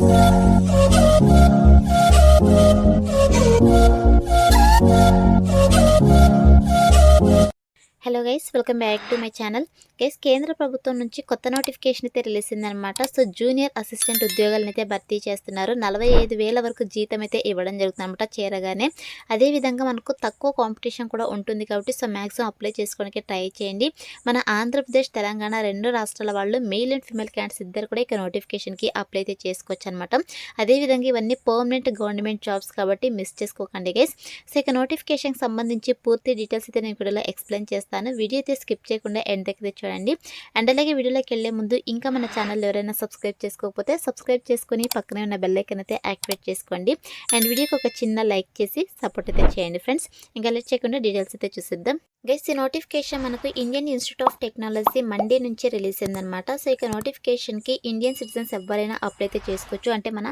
Hello guys, welcome back to my channel. Guys, కేంద్ర ప్రభుత్వం నుంచి కొత్త నోటిఫికేషన్ అయితే రిలీజ్ అయిందనమాట. సో జూనియర్ అసిస్టెంట్ ఉద్యోగాలను అయితే భర్తీ చేస్తున్నారు. 45,000 వరకు జీతం అయితే ఇవ్వడం జరుగుతుంది అనమాట చేరగానే. అదేవిధంగా మనకు తక్కువ కాంపిటీషన్ కూడా ఉంటుంది కాబట్టి సో మ్యాక్సిమం అప్లై చేసుకోవడానికి ట్రై చేయండి. మన ఆంధ్రప్రదేశ్, తెలంగాణ 2 రాష్ట్రాల వాళ్ళు మెయిల్ అండ్ ఫిమేల్ క్యాండిడేట్స్ ఇద్దరు కూడా ఇక నోటిఫికేషన్కి అప్లై అయితే చేసుకోవచ్చు అనమాట. అదేవిధంగా ఇవన్నీ పర్మనెంట్ గవర్నమెంట్ జాబ్స్ కాబట్టి మిస్ చేసుకోకండి గైస్. సో ఇక నోటిఫికేషన్కి సంబంధించి పూర్తి డీటెయిల్స్ అయితే నేను వీడియోలో ఎక్స్ప్లెయిన్ చేస్తాను. వీడియో అయితే స్కిప్ చేయకుండా ఎండ్ దగ్గర చూడండి. అండ్ అలాగే వీడియోలోకి వెళ్లే ముందు ఇంకా మన ఛానల్ ఎవరైనా సబ్స్క్రైబ్ చేసుకోకపోతే సబ్స్క్రైబ్ చేసుకుని పక్కనే ఉన్న బెల్ ఐకాన్ అయితే యాక్టివేట్ చేసుకోండి. అండ్ వీడియోకి ఒక చిన్న లైక్ చేసి సపోర్ట్ అయితే చేయండి ఫ్రెండ్స్. ఇంకా లేట్ చేయకుండా డీటెయిల్స్ అయితే చూసిద్దాం. గైస్, ఈ నోటిఫికేషన్ మనకు Indian institute of technology Monday నుంచి రిలీజ్ అయిందనమాట. సో ఇక నోటిఫికేషన్కి ఇండియన్ సిటిజన్స్ ఎవరైనా అప్లై అయితే చేసుకోవచ్చు. అంటే మన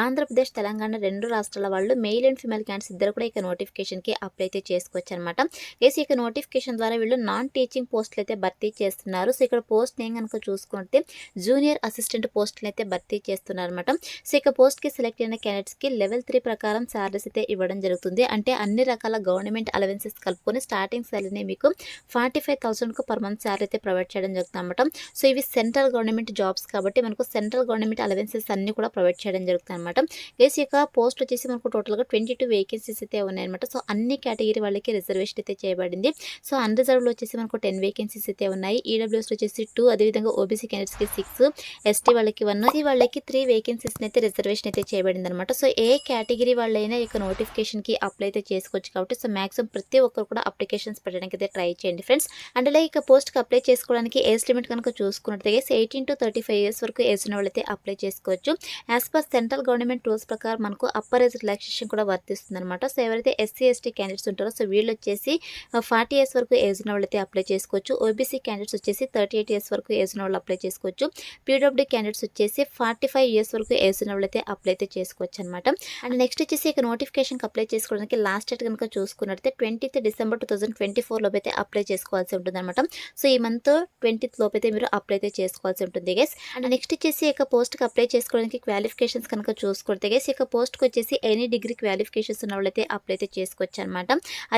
ఆంధ్రప్రదేశ్, తెలంగాణ 2 రాష్ట్రాల వాళ్ళు మెయిల్ అండ్ ఫిమేల్ క్యాండిడేట్స్ ఇద్దరు కూడా ఇక నోటిఫికేషన్కి అప్లై అయితే చేసుకోవచ్చు అనమాట. గైస్, ఇక నోటిఫికేషన్ ద్వారా వీళ్ళు నాన్ టీచింగ్ పోస్టులు అయితే భర్తీ చేస్తున్నారు. సో ఇక్కడ పోస్ట్ నేను కనుక చూసుకుంటే జూనియర్ అసిస్టెంట్ పోస్టులు అయితే భర్తీ చేస్తున్నారు అనమాట. సో ఇక పోస్ట్కి సెలెక్ట్ అయిన క్యాండిడేట్స్కి లెవెల్ 3 ప్రకారం శాలరీస్ అయితే ఇవ్వడం జరుగుతుంది. అంటే అన్ని రకాల గవర్నమెంట్ అలవెన్సెస్ కలుపుకొని స్టార్టింగ్ శాలరీ మీకు 45,000 పర్ మంత్ శాలరీ అయితే ప్రొవైడ్ చేయడం జరుగుతుంది అనమాట. సో ఇవి సెంట్రల్ గవర్నమెంట్ జాబ్స్ కాబట్టి మనకు సెంట్రల్ గవర్నమెంట్ అలవెన్సెస్ అన్ని కూడా ప్రొవైడ్ చేయడం జరుగుతుంది అనమాట. గైస్, ఇక పోస్ట్ వచ్చేసి మనకు టోటల్గా 22 వేకెన్సీస్ అయితే ఉన్నాయన్నమాట. సో అన్ని కేటగిరీ వాళ్ళకి రిజర్వేషన్ అయితే చేయబడింది. సో అన్రిజర్వ్లో వచ్చేసి మనకు 10 వేకెన్సీస్ అయితే ఉన్నాయి. ఈడబ్ల్యూఎస్ వచ్చేసి 2, అదేవిధంగా ఓబీసీ క్యాండిడేట్స్కి 6, ఎస్టీ వాళ్ళకి 1, ఈ వాళ్ళకి 3 వేకెన్సీస్ అయితే రిజర్వేషన్ అయితే చేయబడింది అనమాట. సో ఏ కేటగిరీ వాళ్ళైనా ఇక నోటిఫికేషన్కి అప్లై అయితే చేసుకోవచ్చు కాబట్టి సో మ్యాక్సిమం ప్రతి ఒక్కరు కూడా అప్లికేషన్స్ పెట్టడానికి అయితే ట్రై చేయండి ఫ్రెండ్స్. అండ్ అలాగే ఇక పోస్ట్కి అప్లై చేసుకోవడానికి ఏజ్ లిమిట్ కనుక చూసుకున్నట్లయితే 18 to 35 ఇయర్స్ వరకు ఏజ్ ఉన్న వాళ్ళైతే అప్లై చేసుకోవచ్చు. As per central government rules ప్రకారం మనకు అప్పర్ ఏజ్ రిలాక్సేషన్ కూడా వర్తిస్తుంది అనమాట. సో ఎవరైతే ఎస్సీ ఎస్టీ క్యాండిడేట్స్ ఉంటారో సో వీళ్ళు వచ్చేసి 40 ఇయర్స్ వరకు ఏజ్ ఉన్న వాళ్ళైతే అప్లై చేసుకోవచ్చు. ఓబీసీ క్యాండిడేట్స్ వచ్చేసి 38 ఇయర్స్ వరకు ఏజ్ ఉన్న వాళ్ళు అప్లై చేసుకోవచ్చు. పీడబ్ల్యూడీ క్యాండిడేట్స్ వచ్చేసి 45 ఇయర్స్ వరకు ఏజ్ ఉన్న వాళ్ళైతే అప్లై అయితే చేసుకోవచ్చు అనమాట. అండ్ నెక్స్ట్ వచ్చేసి ఇక నోటిఫికేషన్కి అప్లై చేసుకోవడానికి లాస్ట్ డేట్ కనుక చూసుకున్నట్లయితే 20th December 2024 లోపు అయితే అప్లై చేసుకోవాల్సి ఉంటుంది అనమాట. సో ఈ మంత్ 20th లోపు అయితే మీరు అప్లై అయితే చేసుకోవాల్సి ఉంటుంది గైస్. అండ్ నెక్స్ట్ వచ్చేసి ఇక పోస్ట్కి అప్లై చేసుకోవడానికి క్వాలిఫికేషన్స్ కనుక చూసుకుంటే గైస్ ఇక పోస్ట్కి వచ్చేసి ఎనీ డిగ్రీ క్వాలిఫికేషన్స్ ఉన్న వాళ్ళైతే అప్లై అయితే చేసుకోవచ్చు అనమాట.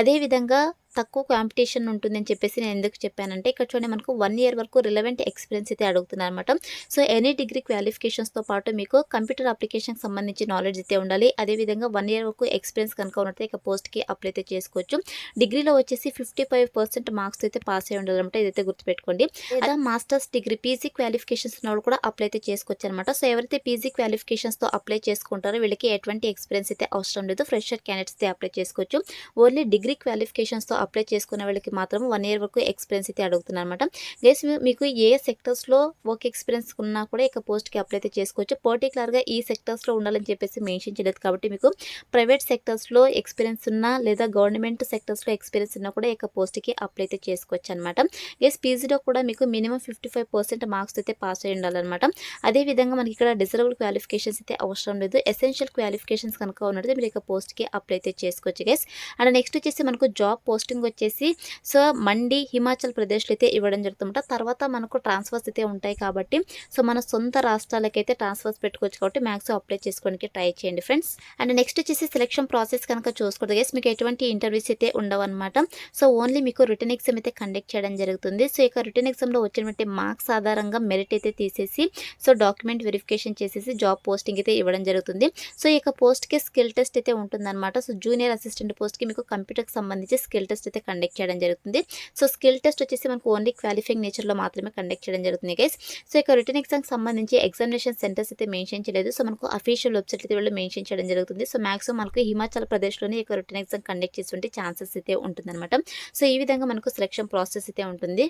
అదేవిధంగా తక్కువ కాంపిటీషన్ ఉంటుందని చెప్పేసి నేను ఎందుకు చెప్పానంటే ఇక్కడ చూడండి మనకు 1 year వరకు రిలవెంట్ ఎక్స్పీరియన్స్ అయితే అడుగుతున్నారు అనమాట. సో ఎనీ డిగ్రీ క్వాలిఫికేషన్స్తో పాటు మీకు కంప్యూటర్ అప్లికేషన్కి సంబంధించి నాలెడ్జ్ అయితే ఉండాలి. అదేవిధంగా 1 year వరకు ఎక్స్పీరియన్స్ కనుక ఉన్నట్టు ఇక పోస్ట్కి అప్లై అయితే చేసుకోవచ్చు. డిగ్రీలో వచ్చేసి 55% మార్క్స్ అయితే పాస్ అయి ఉండాలి అనమాట. ఇదైతే గుర్తుపెట్టుకోండి. లేదా మాస్టర్స్ డిగ్రీ పీజీ క్వాలిఫికేషన్స్ ఉన్న వాళ్ళు కూడా అప్లై అయితే చేసుకోవచ్చు అనమాట. సో ఎవరైతే పీజీ క్వాలిఫికేషన్స్తో అప్లై చేసుకుంటారో వీళ్ళకి ఎటువంటి ఎక్స్పీరియన్స్ అయితే అవసరం లేదు. ఫ్రెషర్ క్యాండిడేట్స్ అయితే అప్లై చేసుకోవచ్చు. ఓన్లీ డిగ్రీ క్వాలిఫికేషన్స్తో అప్లై చేసుకునే వాళ్ళకి మాత్రం 1 year వరకు ఎక్స్పీరియన్స్ అయితే అడుగుతున్నారు అనమాట. గైస్, మీకు ఏ సెక్టర్స్లో వర్క్ ఎక్స్పీరియన్స్ ఉన్నా కూడా ఇక పోస్ట్కి అప్లై అయితే చేసుకోవచ్చు. పర్టికులర్గా ఈ సెక్టర్స్లో ఉండాలని చెప్పేసి మెన్షన్ చేయలేదు కాబట్టి మీకు ప్రైవేట్ సెక్టర్స్లో ఎక్స్పీరియన్స్ ఉన్నా లేదా గవర్నమెంట్ సెక్టర్స్లో ఎక్స్పీరియన్స్ ఉన్నా కూడా ఇక పోస్ట్కి అప్లై అయితే చేసుకోవచ్చు అనమాట. గైస్, పీజీలో కూడా మీకు మినిమం 55% మార్క్స్ అయితే పాస్ అయి ఉండాలన్నమాట. అదేవిధంగా మనకి ఇక్కడ డిజరబుల్ క్వాలిఫికేషన్స్ అయితే అవసరం లేదు. ఎసెన్షియల్ క్వాలిఫికేషన్స్ కనుక ఉన్నట్టు మీరు ఇక పోస్ట్కి అప్లై అయితే చేసుకోవచ్చు గైస్. అండ్ నెక్స్ట్ వచ్చేసి మనకు జాబ్ పోస్టింగ్ వచ్చేసి సో మండి, హిమాచల్ ప్రదేశ్లో అయితే ఇవ్వడం జరుగుతుంట. తర్వాత మనకు ట్రాన్స్ఫర్స్ అయితే ఉంటాయి కాబట్టి సో మన సొంత రాష్ట్రాలకైతే ట్రాన్స్ఫర్స్ పెట్టుకోవచ్చు కాబట్టి మ్యాక్సిమం అప్లై చేసుకోవడానికి ట్రై చేయండి ఫ్రెండ్స్. అండ్ నెక్స్ట్ వచ్చేసి సెలక్షన్ ప్రాసెస్ కనుక చూసుకుంటే గైస్ మీకు ఎటువంటి ఇంటర్వ్యూస్ అయితే ఉండవు అనమాట. సో ఓన్లీ మీకు రిటర్న్ ఎగ్జామ్ అయితే కండక్ట్ చేయడం జరుగుతుంది. సో ఇక రిటర్న్ ఎగ్జామ్లో వచ్చినటువంటి మార్క్స్ ఆధారంగా మెరిట్ అయితే తీసేసి సో డాక్యుమెంట్ వెరిఫికేషన్ చేసేసి జాబ్ పోస్టింగ్ అయితే ఇవ్వడం జరుగుతుంది. సో ఇక పోస్ట్కి స్కిల్ టెస్ట్ అయితే ఉంటుందన్నమాట. సో జూనియర్ అసిస్టెంట్ పోస్ట్కి మీకు కంప్యూటర్కి సంబంధించి స్కిల్ టెస్ట్ అయితే కండక్ట్ చేయడం జరుగుతుంది. సో స్కిల్ టెస్ట్ వచ్చేసి మనకు ఓన్లీ క్వాలిఫైయింగ్ నేచర్లో మాత్రమే కండక్ట్ చేయడం జరుగుతుంది గైస్. సో ఇక రిటర్న్ ఎగ్జామ్కి సంబంధించి ఎగ్జామినేషన్ సెంటర్స్ అయితే మెన్షన్ చేయలేదు. సో మనకు అఫీషియల్ వెబ్సైట్ అయితే వాళ్ళు మెన్షన్ చేయడం జరుగుతుంది. సో మాక్సిమం మనకు హిమాచల్ ప్రదేశ్లోనే ఇక రిటర్న్ ఎగ్జామ్ కండక్ట్ చేస్తుంటే ఛాన్సెస్ అయితే ఉంటుందన్నమాట. సో ఈ విధంగా మనకు సెలక్షన్ ప్రాసెస్ అయితే ఉంటుంది.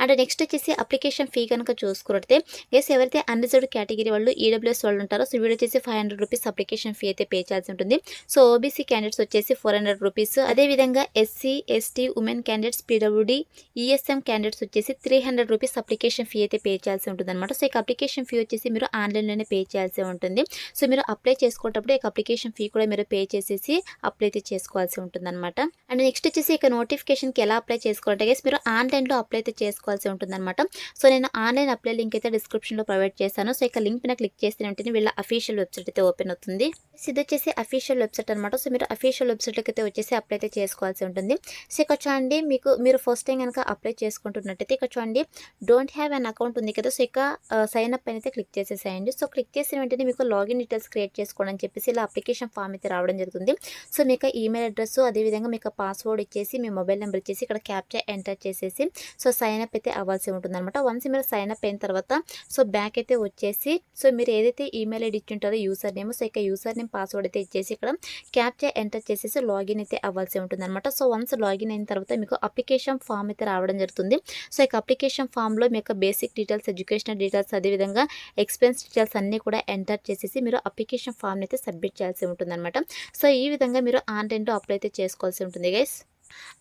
అండ్ నెక్స్ట్ వచ్చేసి అప్లికేషన్ ఫీ కనుక చూసుకుంటే గైస్ ఎవరైతే అన్రిజర్వ్డ్ కేటగిరీ వాళ్ళు ఈడబ్ల్యూఎస్ వాళ్ళు ఉంటారో సో వీడు వచ్చేసి 500 రూపీస్ అప్లికేషన్ ఫీ అయితే పే చేయాల్సి ఉంటుంది. సో ఓబీసీ క్యాండిడేట్స్ వచ్చేసి 400 రూపీస్. అదేవిధంగా SC ST women candidates PWD ESM candidates వచ్చేసి 300 రూపీస్ అప్లికేషన్ ఫీ అయితే పే చేయాల్సి ఉంటుంది అనమాట. సో ఇక అప్లికేషన్ ఫీ వచ్చేసి మీరు ఆన్లైన్లోనే పే చేయాల్సి ఉంటుంది. సో మీరు అప్లై చేసుకునేటప్పుడు ఇక అప్లికేషన్ ఫీ కూడా మీరు పే చేసేసి అప్లై అయితే చేసుకోవాల్సి ఉంటుంది అనమాట. అండ్ నెక్స్ట్ వచ్చేసి ఇక నోటిఫికేషన్కి ఎలా అప్లై చేసుకోవాలంటే గైస్ మీరు ఆన్లైన్లో అప్లై అయితే చేసుకోవాల్సి ఉంటుందన్నమాట. సో నేను ఆన్లైన్ అప్లై లింక్ అయితే డిస్క్రిప్షన్లో ప్రొవైడ్ చేశాను. సో ఇక లింక్ పైన క్లిక్ చేసిన వెంటనే వీళ్ళ అఫీషియల్ వెబ్సైట్ అయితే ఓపెన్ అవుతుంది. ఇది వచ్చేసి అఫీషియల్ వెబ్సైట్ అనమాట. సో మీరు అఫీషియల్ వెబ్సైట్లోకి అయితే వచ్చేసి అప్లై అయితే చేసుకోవాల్సి ఉంటుంది. సో ఇక్కడ చూడండి, మీరు ఫస్ట్ టైం కనుక అప్లై చేసుకుంటున్నట్టయితే ఇక్కడ చూడండి డోంట్ హ్యావ్ అన్ అకౌంట్ ఉంది కదా. సో ఇక సైన్ అప్ అయితే క్లిక్ చేసేసేయండి. సో క్లిక్ చేసిన వెంటనే మీకు లాగిన్ డీటెయిల్స్ క్రియేట్ చేసుకోండి అని చెప్పేసి ఇలా అప్లికేషన్ ఫామ్ అయితే రావడం జరుగుతుంది. సో మీకు ఈమెయిల్ అడ్రస్ అదేవిధంగా మీకు పాస్వర్డ్ ఇచ్చేసి మీ మొబైల్ నెంబర్ ఇచ్చేసి ఇక్కడ క్యాప్చా ఎంటర్ చేసేసి సో సైన్ అప్ అయితే అవ్వాల్సి ఉంటుంది అనమాట. వన్స్ మీరు సైన్ అప్ అయిన తర్వాత సో బ్యాక్ అయితే వచ్చేసి సో మీరు ఏదైతే ఈమెయిల్ ఐడి ఇచ్చింటారో యూజర్ నేమ్, సో ఇక యూజర్ నేమ్ పాస్వర్డ్ అయితే ఇచ్చేసి ఇక్కడ క్యాప్చా ఎంటర్ చేసేసి లాగిన్ అయితే అవ్వాల్సి ఉంటుంది అనమాట. సో వన్స్ లాగిన్ అయిన తర్వాత మీకు అప్లికేషన్ ఫామ్ అయితే రావడం జరుగుతుంది. సో ఇక అప్లికేషన్ ఫామ్లో మీ యొక్క బేసిక్ డీటెయిల్స్, ఎడ్యుకేషనల్ డీటెయిల్స్, అదేవిధంగా ఎక్స్పెన్స్ డీటెయిల్స్ అన్నీ కూడా ఎంటర్ చేసేసి మీరు అప్లికేషన్ ఫామ్ని అయితే సబ్మిట్ చేయాల్సి ఉంటుంది అనమాట. సో ఈ విధంగా మీరు ఆన్లైన్లో అప్లై అయితే చేసుకోవాల్సి ఉంటుంది గైస్.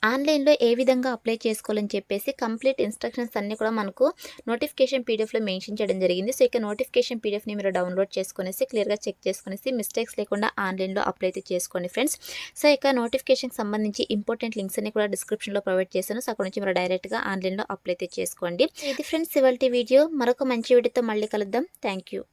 ఆన్లైన్లో ఏ విధంగా అప్లై చేసుకోవాలని చెప్పేసి కంప్లీట్ ఇన్స్ట్రక్షన్స్ అన్నీ కూడా మనకు నోటిఫికేషన్ పీడిఎఫ్లో మెన్షన్ చేయడం జరిగింది. సో ఇక నోటిఫికేషన్ పీడిఎఫ్ని మీరు డౌన్లోడ్ చేసుకునేసి క్లియర్గా చెక్ చేసుకునేసి మిస్టేక్స్ లేకుండా ఆన్లైన్లో అప్లై అయితే చేసుకోండి ఫ్రెండ్స్. సో ఇక నోటిఫికేషన్కి సంబంధించి ఇంపార్టెంట్ లింక్స్ అన్ని కూడా డిస్క్రిప్షన్లో ప్రొవైడ్ చేశాను. సో అక్కడ నుంచి మీరు డైరెక్ట్గా ఆన్లైన్లో అప్లై అయితే చేసుకోండి. ఇది ఫ్రెండ్స్ ఇవాల్టి వీడియో. మరొక మంచి వీడియోతో మళ్ళీ కలుద్దాం. Thank you.